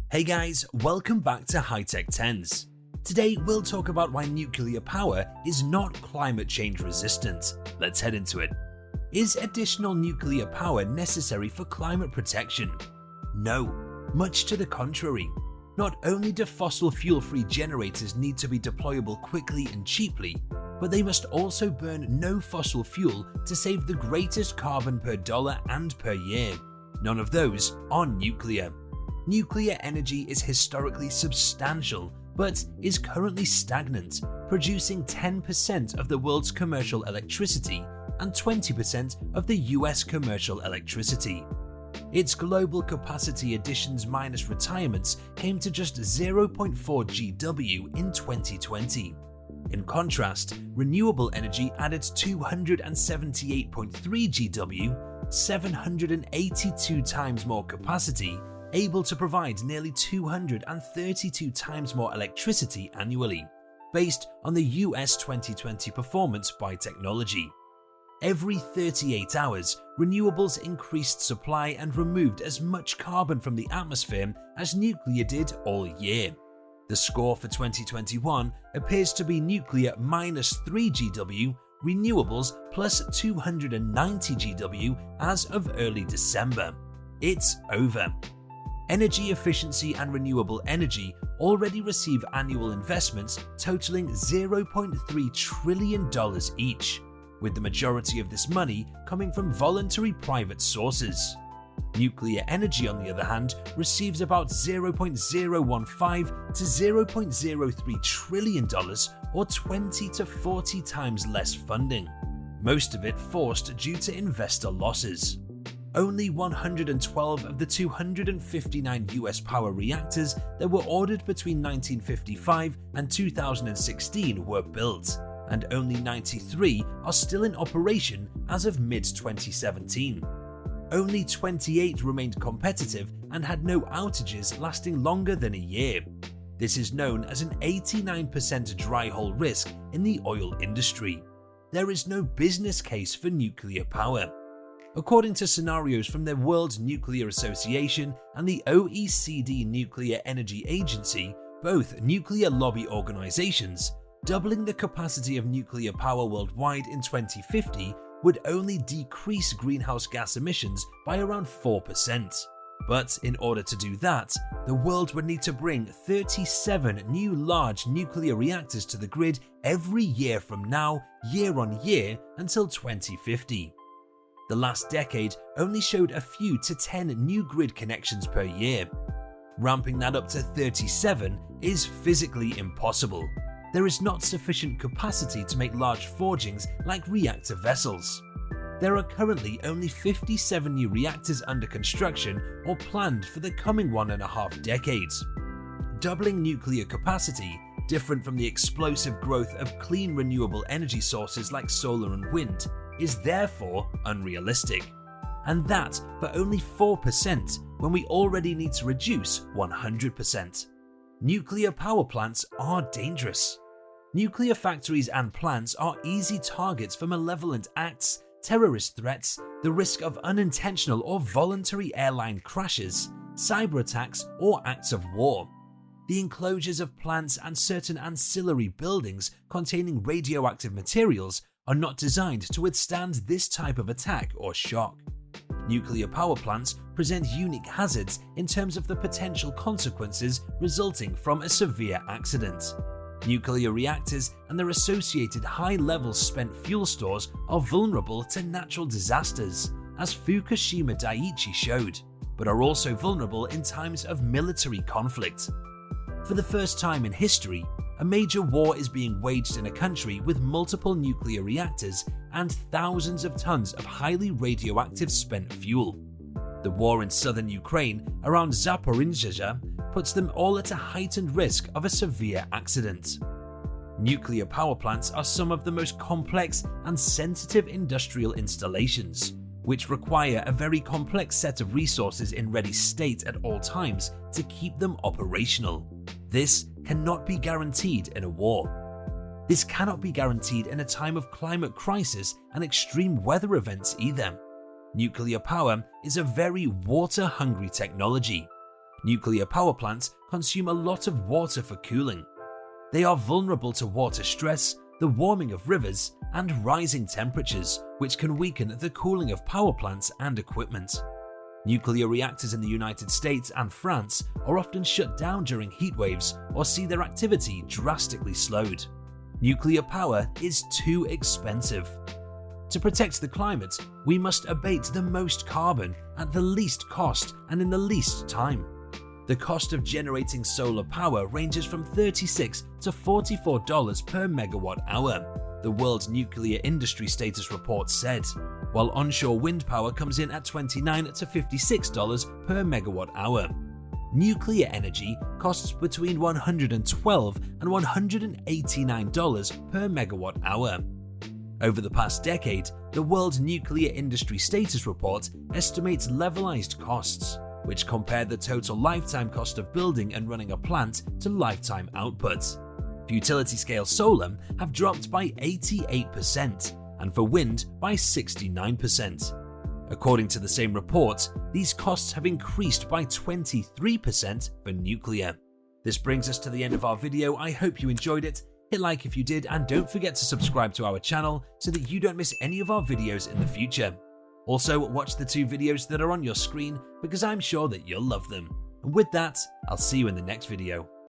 Hey guys, welcome back to High Tech 10s. Today we'll talk about why nuclear power is not climate change resistant. Let's head into it. Is additional nuclear power necessary for climate protection? No, much to the contrary. Not only do fossil fuel-free generators need to be deployable quickly and cheaply, but they must also burn no fossil fuel to save the greatest carbon per dollar and per year. None of those are nuclear. Nuclear energy is historically substantial, but is currently stagnant, producing 10% of the world's commercial electricity and 20% of the US commercial electricity. Its global capacity additions minus retirements came to just 0.4 GW in 2020. In contrast, renewable energy added 278.3 GW, 782 times more capacity, able to provide nearly 232 times more electricity annually, based on the US 2020 performance by technology. Every 38 hours, renewables increased supply and removed as much carbon from the atmosphere as nuclear did all year. The score for 2021 appears to be nuclear minus 3 GW, renewables plus 290 GW as of early December. It's over. Energy efficiency and renewable energy already receive annual investments totaling $0.3 trillion each, with the majority of this money coming from voluntary private sources. Nuclear energy, on the other hand, receives about $0.015 to $0.03 trillion, or 20 to 40 times less funding, most of it forced due to investor losses. Only 112 of the 259 US power reactors that were ordered between 1955 and 2016 were built, and only 93 are still in operation as of mid-2017. Only 28 remained competitive and had no outages lasting longer than a year. This is known as an 89% dry hole risk in the oil industry. There is no business case for nuclear power. According to scenarios from the World Nuclear Association and the OECD Nuclear Energy Agency, both nuclear lobby organizations, doubling the capacity of nuclear power worldwide in 2050 would only decrease greenhouse gas emissions by around 4%. But in order to do that, the world would need to bring 37 new large nuclear reactors to the grid every year from now, year on year, until 2050. The last decade only showed a few to 10 new grid connections per year. Ramping that up to 37 is physically impossible. There is not sufficient capacity to make large forgings like reactor vessels. There are currently only 57 new reactors under construction or planned for the coming 1.5 decades. Doubling nuclear capacity, different from the explosive growth of clean renewable energy sources like solar and wind, is therefore unrealistic. And that for only 4% when we already need to reduce 100%. Nuclear power plants are dangerous. Nuclear factories and plants are easy targets for malevolent acts, terrorist threats, the risk of unintentional or voluntary airline crashes, cyber attacks, or acts of war. The enclosures of plants and certain ancillary buildings containing radioactive materials are not designed to withstand this type of attack or shock. Nuclear power plants present unique hazards in terms of the potential consequences resulting from a severe accident. Nuclear reactors and their associated high-level spent fuel stores are vulnerable to natural disasters, as Fukushima Daiichi showed, but are also vulnerable in times of military conflict. For the first time in history, a major war is being waged in a country with multiple nuclear reactors and thousands of tons of highly radioactive spent fuel. The war in southern Ukraine around Zaporizhzhia puts them all at a heightened risk of a severe accident. Nuclear power plants are some of the most complex and sensitive industrial installations, which require a very complex set of resources in ready state at all times to keep them operational. This cannot be guaranteed in a war. This cannot be guaranteed in a time of climate crisis and extreme weather events either. Nuclear power is a very water-hungry technology. Nuclear power plants consume a lot of water for cooling. They are vulnerable to water stress, the warming of rivers, and rising temperatures, which can weaken the cooling of power plants and equipment. Nuclear reactors in the United States and France are often shut down during heat waves or see their activity drastically slowed. Nuclear power is too expensive. To protect the climate, we must abate the most carbon at the least cost and in the least time. The cost of generating solar power ranges from $36 to $44 per megawatt hour, the World Nuclear Industry Status Report said, while onshore wind power comes in at $29 to $56 per megawatt hour. Nuclear energy costs between $112 and $189 per megawatt hour. Over the past decade, the World Nuclear Industry Status Report estimates levelized costs, which compare the total lifetime cost of building and running a plant to lifetime output. For utility-scale solar have dropped by 88%, and for wind by 69%. According to the same report, these costs have increased by 23% for nuclear. This brings us to the end of our video. I hope you enjoyed it. Hit like if you did, and don't forget to subscribe to our channel so that you don't miss any of our videos in the future. Also, watch the 2 videos that are on your screen because I'm sure that you'll love them. And with that, I'll see you in the next video.